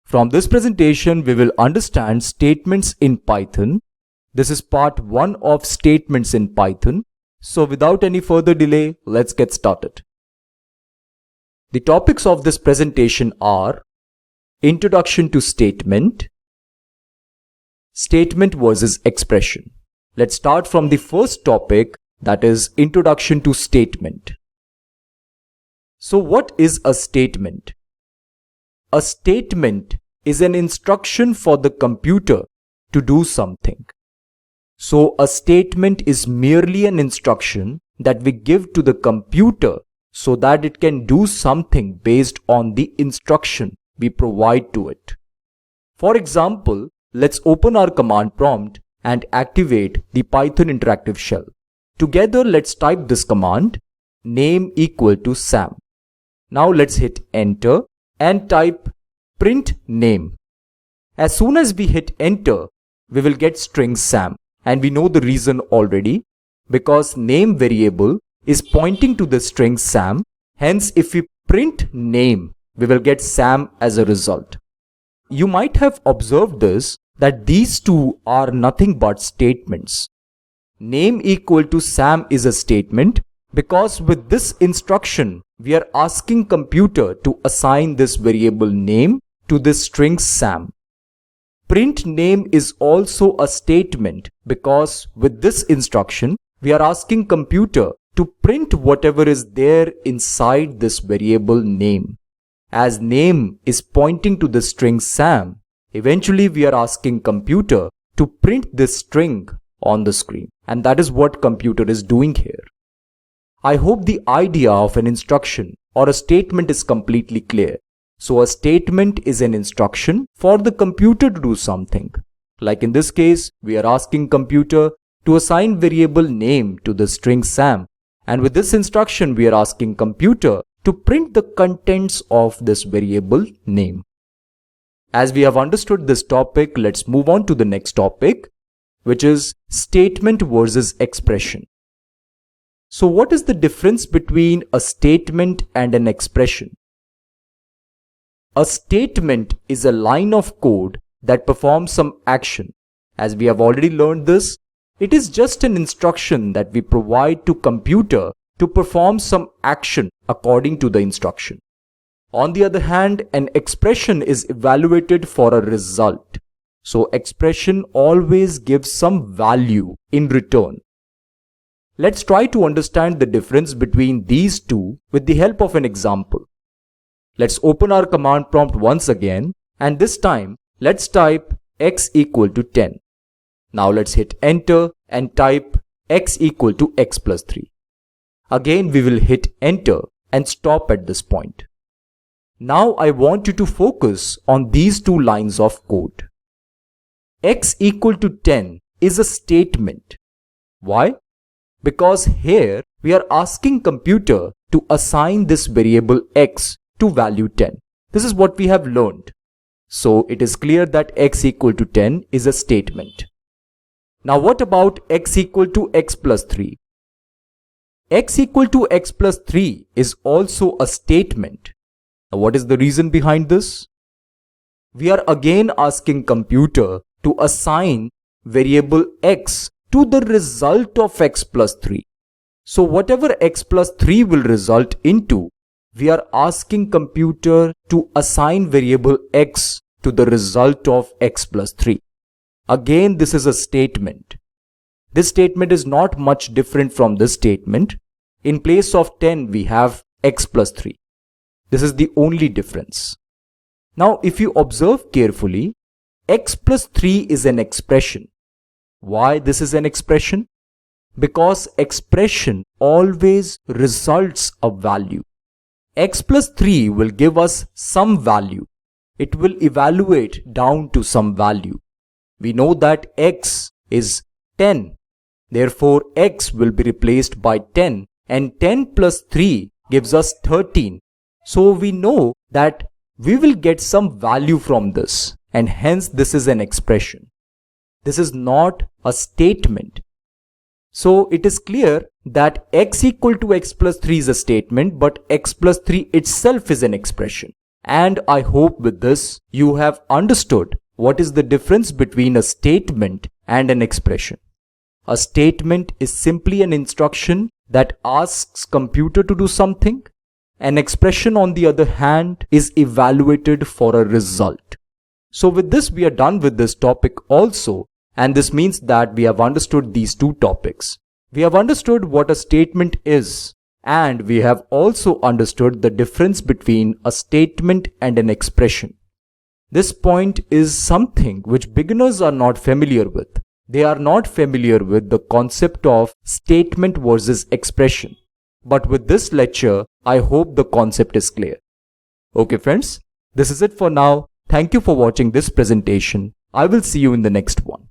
From this presentation, we will understand statements in Python. This is part 1 of statements in Python. So without any further delay, let's get started. The topics of this presentation are Introduction to Statement, Statement versus Expression. Let's start from the first topic, that is Introduction to Statement. So what is a statement? A statement is an instruction for the computer to do something. So a statement is merely an instruction that we give to the computer so that it can do something based on the instruction we provide to it. For example, let's open our command prompt and activate the Python interactive shell. Together, let's type this command, name equal to Sam. Now let's hit enter and type print name. As soon as we hit enter, we will get string Sam, and we know the reason already, because name variable is pointing to the string Sam. Hence, if we print name, we will get Sam as a result. You might have observed this, that these two are nothing but statements. Name equal to Sam is a statement because with this instruction, we are asking computer to assign this variable name to this string Sam. Print name is also a statement because with this instruction, we are asking computer to print whatever is there inside this variable name. As name is pointing to the string Sam, eventually we are asking computer to print this string on the screen. And that is what computer is doing here. I hope the idea of an instruction or a statement is completely clear. So a statement is an instruction for the computer to do something. Like in this case, we are asking computer to assign variable name to the string Sam. And with this instruction, we are asking computer to print the contents of this variable name. As we have understood this topic, let's move on to the next topic, which is statement versus expression. So what is the difference between a statement and an expression? A statement is a line of code that performs some action. As we have already learned this, it is just an instruction that we provide to computer to perform some action according to the instruction. On the other hand, an expression is evaluated for a result. So expression always gives some value in return. Let's try to understand the difference between these two with the help of an example. Let's open our command prompt once again, and this time let's type x equal to 10. Now let's hit enter and type x equal to x plus 3. Again we will hit enter and stop at this point. Now I want you to focus on these two lines of code. X equal to 10 is a statement. Why? Because here we are asking computer to assign this variable x to value 10. This is what we have learned. So it is clear that x equal to 10 is a statement. Now what about x equal to x plus 3? X equal to x plus 3 is also a statement. Now what is the reason behind this? We are again asking computer to assign variable x to the result of x plus 3. So whatever x plus 3 will result into, we are asking computer to assign variable x to the result of x plus 3. Again, this is a statement. This statement is not much different from this statement. In place of 10, we have x plus 3. This is the only difference. Now, if you observe carefully, x plus 3 is an expression. Why this is an expression? Because expression always results a value. X plus 3 will give us some value. It will evaluate down to some value. We know that x is 10. Therefore, x will be replaced by 10 and 10 plus 3 gives us 13. So we know that we will get some value from this, and hence this is an expression. This is not a statement. So it is clear that x equal to x plus 3 is a statement, but x plus 3 itself is an expression. And I hope with this you have understood what is the difference between a statement and an expression. A statement is simply an instruction that asks computer to do something. An expression, on the other hand, is evaluated for a result. So with this, we are done with this topic also, and this means that we have understood these two topics. We have understood what a statement is, and we have also understood the difference between a statement and an expression. This point is something which beginners are not familiar with. They are not familiar with the concept of statement versus expression. But with this lecture, I hope the concept is clear. Okay friends, this is it for now. Thank you for watching this presentation. I will see you in the next one.